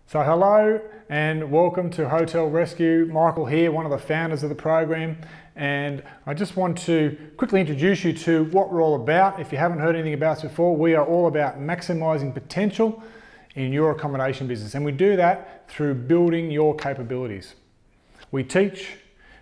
So hello and welcome to Hotel Rescue. Michael here, one of the founders of the program, and I just want to quickly introduce you to what we're all about. If you haven't heard anything about us before, we are all about maximising potential in your accommodation business, and we do that through building your capabilities. We teach,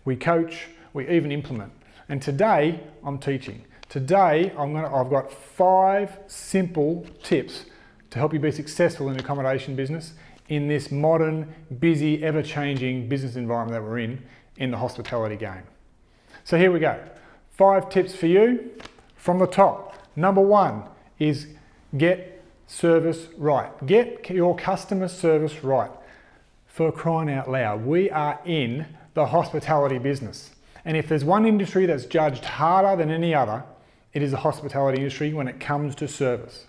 we coach, we even implement. And today I'm teaching. Today I've got 5 simple tips to help you be successful in the accommodation business in this modern, busy, ever-changing business environment that we're in the hospitality game. So here we go. 5 tips for you from the top. Number 1 is get service right. Get your customer service right. For crying out loud, we are in the hospitality business. And if there's one industry that's judged harder than any other, it is the hospitality industry when it comes to service.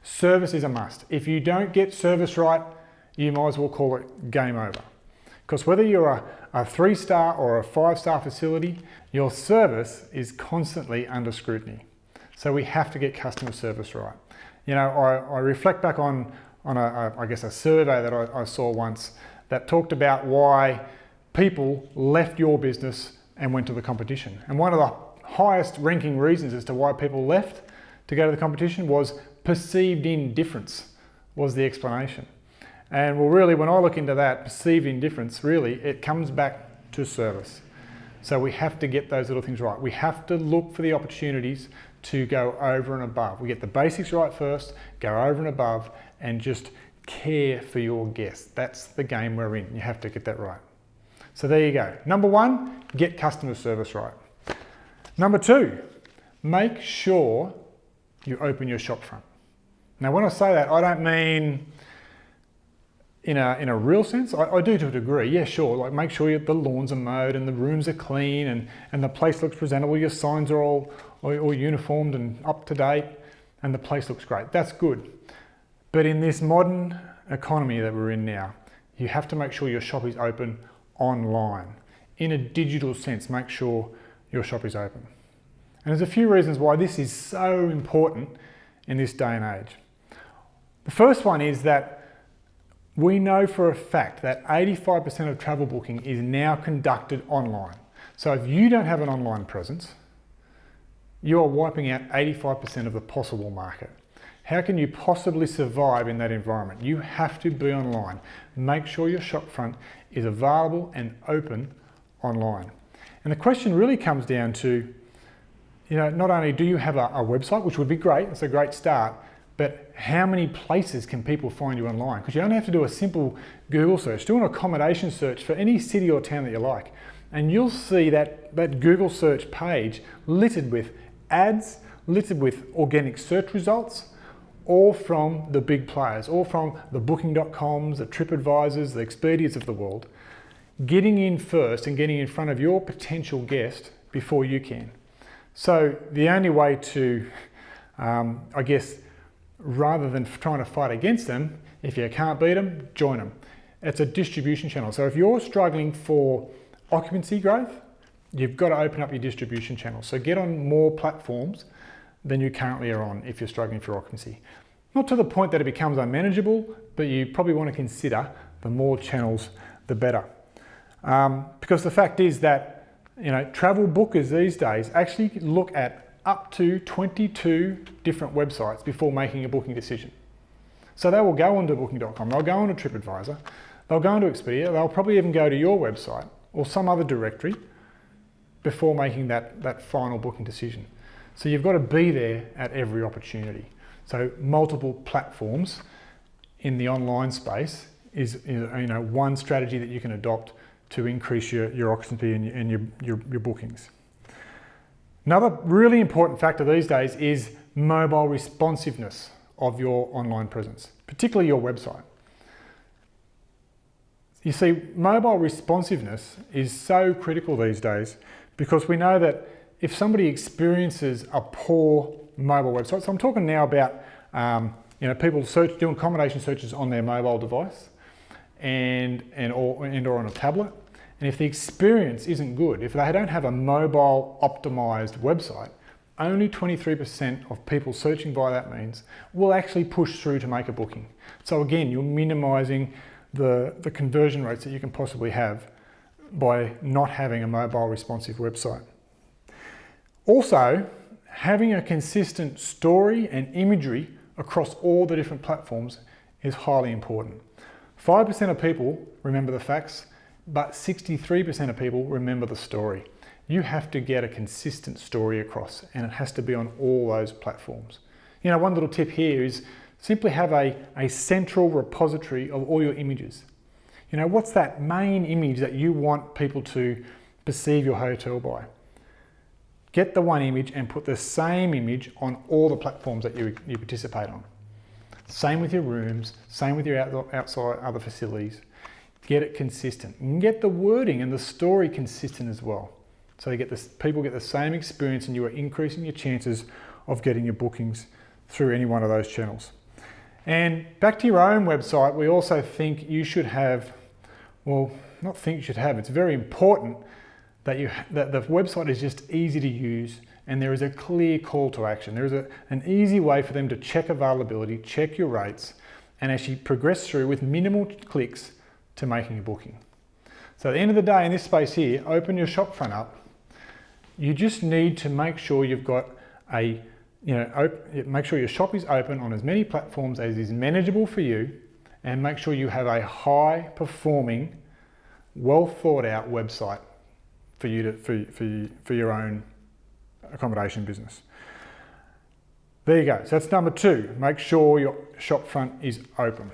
Service is a must. If you don't get service right, you might as well call it game over. Because whether you're a 3-star or a 5-star facility, your service is constantly under scrutiny. So we have to get customer service right. You know, I reflect back on a survey that I saw once that talked about why people left your business and went to the competition. And one of the highest ranking reasons as to why people left to go to the competition was perceived indifference was the explanation. And well, really, when I look into that, perceived indifference, really, it comes back to service. So we have to get those little things right. We have to look for the opportunities to go over and above. We get the basics right first, go over and above, and just care for your guests. That's the game we're in. You have to get that right. So there you go. Number 1, get customer service right. Number 2, make sure you open your shop front. Now, when I say that, I don't mean in a real sense. I do to a degree, yeah, sure. Like make sure the lawns are mowed and the rooms are clean and the place looks presentable. Your signs are all uniformed and up to date and the place looks great. That's good. But in this modern economy that we're in now, you have to make sure your shop is open online. In a digital sense, make sure your shop is open. And there's a few reasons why this is so important in this day and age. The first one is that we know for a fact that 85% of travel booking is now conducted online. So if you don't have an online presence, you are wiping out 85% of the possible market. How can you possibly survive in that environment? You have to be online. Make sure your shop front is available and open online. And the question really comes down to, you know, not only do you have a website, which would be great, it's a great start, but how many places can people find you online? Because you only have to do a simple Google search, do an accommodation search for any city or town that you like, and you'll see that Google search page littered with ads, littered with organic search results, all from the big players, all from the Booking.coms, the TripAdvisors, the Expedias of the world, getting in first and getting in front of your potential guest before you can. So the only way to, rather than trying to fight against them, if you can't beat them, join them. It's a distribution channel. So if you're struggling for occupancy growth, you've got to open up your distribution channel. So get on more platforms than you currently are on if you're struggling for occupancy. Not to the point that it becomes unmanageable, but you probably want to consider the more channels, the better. Because the fact is that, you know, travel bookers these days actually look at up to 22 different websites before making a booking decision. So they will go onto Booking.com, they'll go onto TripAdvisor, they'll go onto Expedia, they'll probably even go to your website or some other directory before making that final booking decision. So you've got to be there at every opportunity. So multiple platforms in the online space is one strategy that you can adopt to increase your occupancy and your bookings. Another really important factor these days is mobile responsiveness of your online presence, particularly your website. You see, mobile responsiveness is so critical these days because we know that if somebody experiences a poor mobile website, so I'm talking now about people doing accommodation searches on their mobile device or on a tablet. And if the experience isn't good, if they don't have a mobile optimized website, only 23% of people searching via that means will actually push through to make a booking. So again, you're minimizing the conversion rates that you can possibly have by not having a mobile responsive website. Also, having a consistent story and imagery across all the different platforms is highly important. 5% of people remember the facts, but 63% of people remember the story. You have to get a consistent story across, and it has to be on all those platforms. You know, one little tip here is simply have a central repository of all your images. You know, what's that main image that you want people to perceive your hotel by? Get the one image and put the same image on all the platforms that you participate on. Same with your rooms, same with your outside other facilities. Get it consistent. And get the wording and the story consistent as well. So you get this, people get the same experience, and you are increasing your chances of getting your bookings through any one of those channels. And back to your own website, we also think you should have, well, not think you should have, it's very important that the website is just easy to use, and there is a clear call to action. There is an easy way for them to check availability, check your rates, and actually progress through with minimal clicks to making a booking. So at the end of the day, in this space here, open your shop front up. You just need to make sure you've got make sure your shop is open on as many platforms as is manageable for you, and make sure you have a high performing, well thought out website for your own accommodation business. There you go. So that's number 2. Make sure your shop front is open.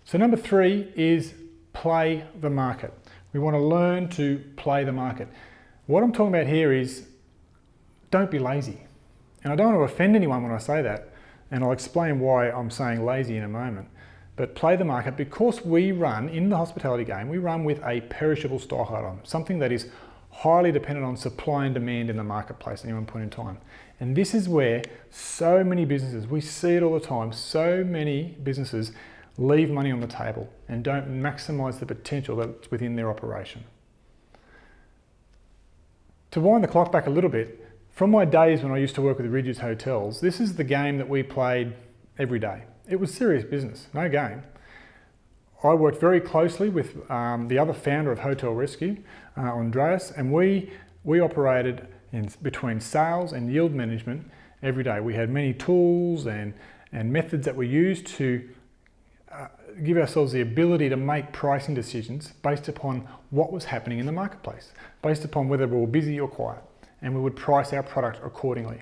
So number 3 is play the market. We want to learn to play the market. What I'm talking about here is don't be lazy. And I don't want to offend anyone when I say that, and I'll explain why I'm saying lazy in a moment. But play the market, because we run, in the hospitality game, we run with a perishable stock item, something that is highly dependent on supply and demand in the marketplace at any one point in time. And this is where so many businesses, we see it all the time, so many businesses leave money on the table and don't maximize the potential that's within their operation. To wind the clock back a little bit, from my days when I used to work with Regus Hotels, this is the game that we played every day. It was serious business, no game. I worked very closely with the other founder of Hotel Rescue, Andreas, and we operated in between sales and yield management every day. We had many tools and methods that we used to give ourselves the ability to make pricing decisions based upon what was happening in the marketplace, based upon whether we were busy or quiet, and we would price our product accordingly.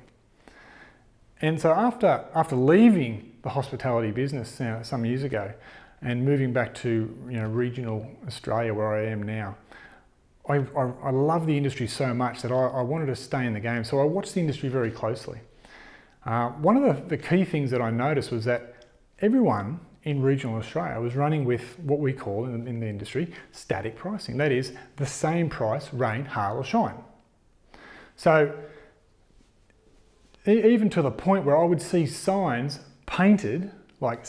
And so after leaving the hospitality business some years ago and moving back to regional Australia where I am now, I love the industry so much that I wanted to stay in the game. So I watched the industry very closely. One of the key things that I noticed was that everyone in regional Australia was running with what we call in the industry static pricing. That is, the same price, rain, hail or shine. So even to the point where I would see signs painted, like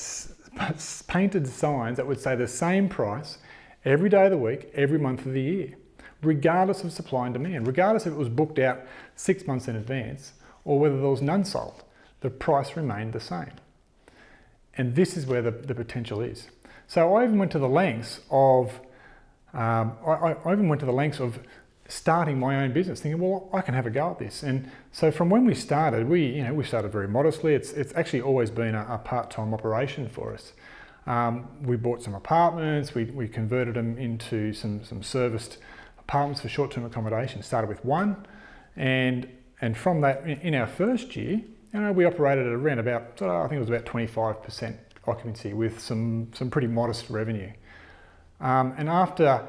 painted signs that would say the same price every day of the week, every month of the year, regardless of supply and demand, regardless if it was booked out 6 months in advance or whether there was none sold, the price remained the same. And this is where the potential is. So I even went to the lengths of starting my own business, thinking, well, I can have a go at this. And so from when we started, we started very modestly. It's actually always been a part-time operation for us. We bought some apartments, we converted them into some serviced apartments for short-term accommodation. Started with one, and from that, in our first year, we operated at around about, I think it was about 25% occupancy with some pretty modest revenue. And after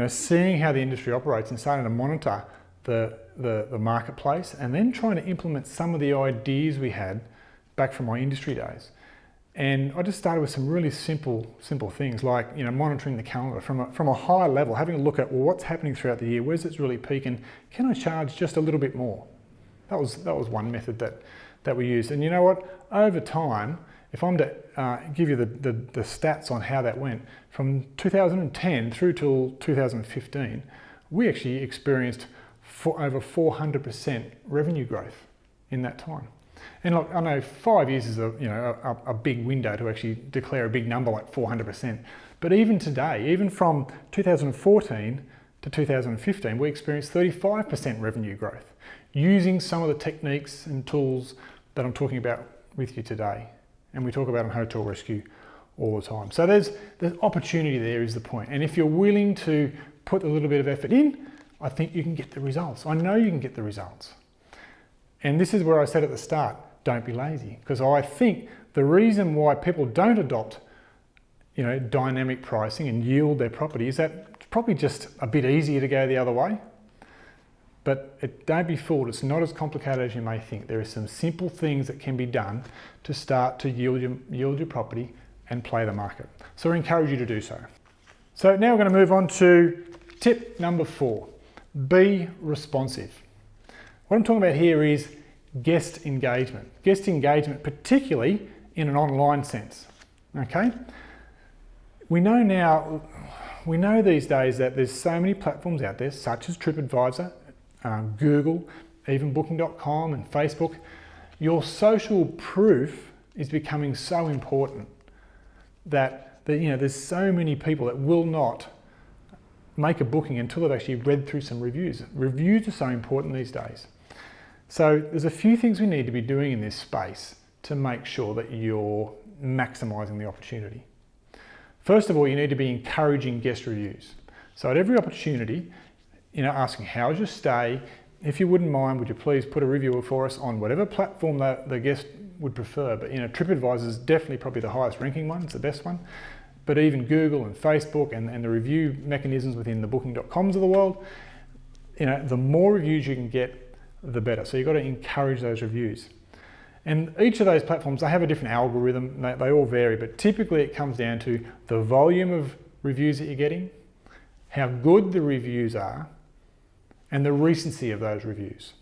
seeing how the industry operates and starting to monitor the marketplace, and then trying to implement some of the ideas we had back from my industry days. And I just started with some really simple things like monitoring the calendar from a high level, having a look at, well, what's happening throughout the year, where's it really peaking, can I charge just a little bit more? That was one method that we used. And you know what, over time, if I'm to give you the stats on how that went, from 2010 through till 2015, we actually experienced over 400% revenue growth in that time. And look, I know 5 years is a big window to actually declare a big number like 400%. But even today, even from 2014 to 2015, we experienced 35% revenue growth using some of the techniques and tools that I'm talking about with you today. And we talk about on Hotel Rescue all the time. So there's opportunity there is the point. And if you're willing to put a little bit of effort in, I think you can get the results. I know you can get the results. And this is where I said at the start, don't be lazy. Because I think the reason why people don't adopt dynamic pricing and yield their property is that it's probably just a bit easier to go the other way. But don't be fooled, it's not as complicated as you may think. There are some simple things that can be done to start to yield your property and play the market. So I encourage you to do so. So now we're going to move on to tip number 4, be responsive. What I'm talking about here is guest engagement. Guest engagement, particularly in an online sense, okay? We know these days that there's so many platforms out there, such as TripAdvisor, Google, even Booking.com and Facebook. Your social proof is becoming so important that there's so many people that will not make a booking until they've actually read through some reviews. Reviews are so important these days. So there's a few things we need to be doing in this space to make sure that you're maximising the opportunity. First of all, you need to be encouraging guest reviews. So at every opportunity, asking how's your stay, if you wouldn't mind, would you please put a review for us on whatever platform the guest would prefer. But TripAdvisor is definitely probably the highest ranking one, it's the best one. But even Google and Facebook and the review mechanisms within the Booking.coms of the world, the more reviews you can get, the better. So you've got to encourage those reviews. And each of those platforms, they have a different algorithm, they all vary, but typically it comes down to the volume of reviews that you're getting, how good the reviews are, and the recency of those reviews.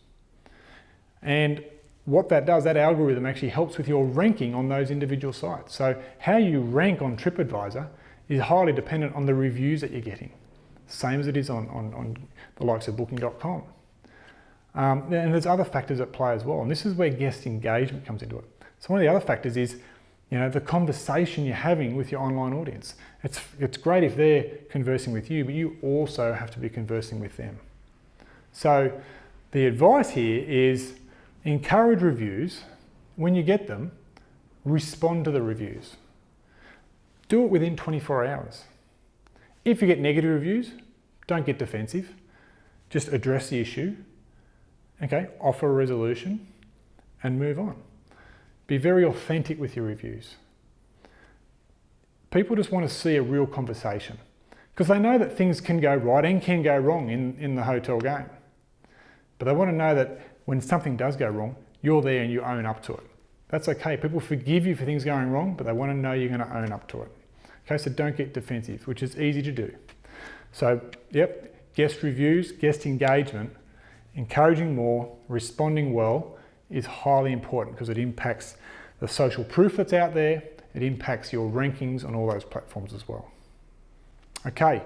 And what that does, that algorithm actually helps with your ranking on those individual sites. So how you rank on TripAdvisor is highly dependent on the reviews that you're getting, same as it is on the likes of Booking.com. And there's other factors at play as well, and this is where guest engagement comes into it. So one of the other factors is, the conversation you're having with your online audience. It's great if they're conversing with you, but you also have to be conversing with them. So the advice here is encourage reviews. When you get them, respond to the reviews. Do it within 24 hours. If you get negative reviews, don't get defensive. Just address the issue. Okay, offer a resolution and move on. Be very authentic with your reviews. People just want to see a real conversation because they know that things can go right and can go wrong in the hotel game. But they want to know that when something does go wrong, you're there and you own up to it. That's okay. People forgive you for things going wrong, but they want to know you're going to own up to it. Okay, so don't get defensive, which is easy to do. So, guest reviews, guest engagement, encouraging more, responding well is highly important because it impacts the social proof that's out there. It impacts your rankings on all those platforms as well. Okay,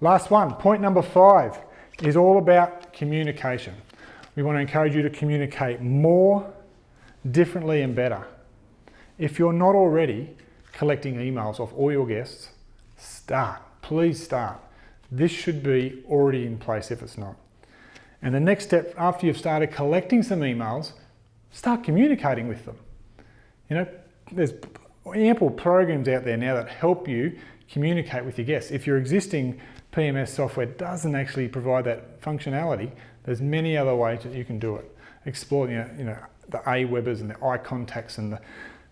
last one, point number 5 is all about communication. We want to encourage you to communicate more, differently and better. If you're not already collecting emails off all your guests, start, please start. This should be already in place if it's not. And the next step, after you've started collecting some emails, start communicating with them. There's ample programs out there now that help you communicate with your guests. If your existing PMS software doesn't actually provide that functionality, there's many other ways that you can do it. Explore, the Awebers and the iContacts and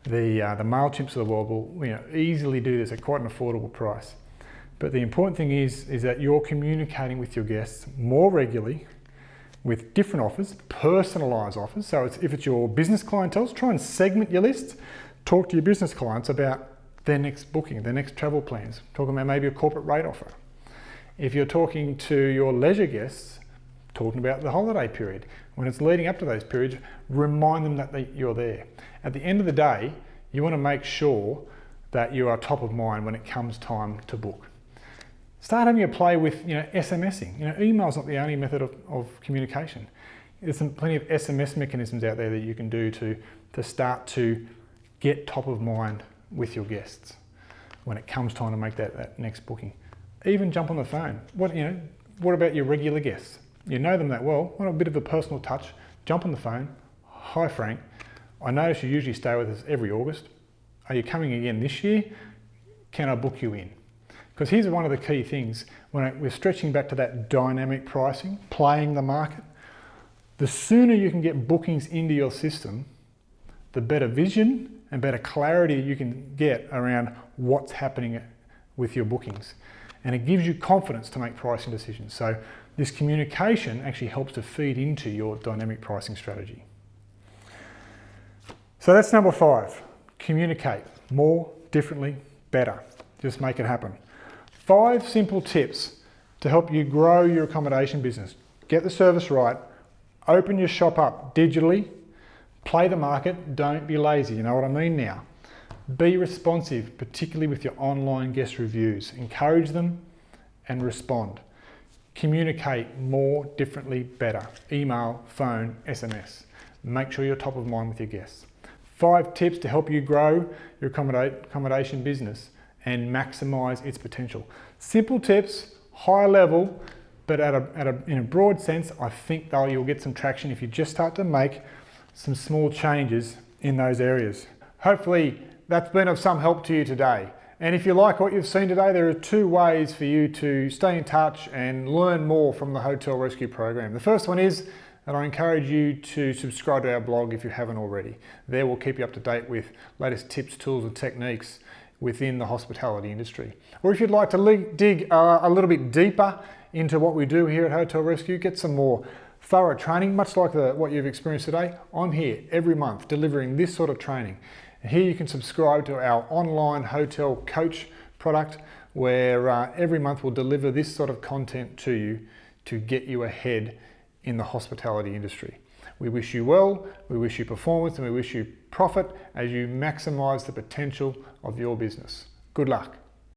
the MailChimps of the world will easily do this at quite an affordable price. But the important thing is that you're communicating with your guests more regularly with different offers, personalised offers. So if it's your business clientele, try and segment your list. Talk to your business clients about their next booking, their next travel plans. Talking about maybe a corporate rate offer. If you're talking to your leisure guests, talking about the holiday period. When it's leading up to those periods, remind them that you're there. At the end of the day, you want to make sure that you are top of mind when it comes time to book. Start having a play with SMSing. Email's not the only method of communication. There's plenty of SMS mechanisms out there that you can do to start to get top of mind with your guests when it comes time to make that next booking. Even jump on the phone. What about your regular guests? You know them that well, want a bit of a personal touch, jump on the phone. Hi Frank, I notice you usually stay with us every August. Are you coming again this year? Can I book you in? Because here's one of the key things, when we're stretching back to that dynamic pricing, playing the market, the sooner you can get bookings into your system, the better vision and better clarity you can get around what's happening with your bookings. And it gives you confidence to make pricing decisions. So this communication actually helps to feed into your dynamic pricing strategy. So that's number 5. Communicate more, differently, better. Just make it happen. 5 simple tips to help you grow your accommodation business. Get the service right, open your shop up digitally, play the market, don't be lazy, you know what I mean now. Be responsive, particularly with your online guest reviews. Encourage them and respond. Communicate more, differently, better. Email, phone, SMS. Make sure you're top of mind with your guests. 5 tips to help you grow your accommodation business and maximize its potential. Simple tips, high level, but in a broad sense, I think though you'll get some traction if you just start to make some small changes in those areas. Hopefully that's been of some help to you today. And if you like what you've seen today, there are 2 ways for you to stay in touch and learn more from the Hotel Rescue program. The first one is that I encourage you to subscribe to our blog if you haven't already. There we'll keep you up to date with latest tips, tools and techniques within the hospitality industry. Or if you'd like to dig a little bit deeper into what we do here at Hotel Rescue, get some more thorough training, much like what you've experienced today. I'm here every month delivering this sort of training. And here you can subscribe to our online hotel coach product where every month we'll deliver this sort of content to you to get you ahead in the hospitality industry. We wish you well, we wish you performance, and we wish you profit as you maximize the potential of your business. Good luck.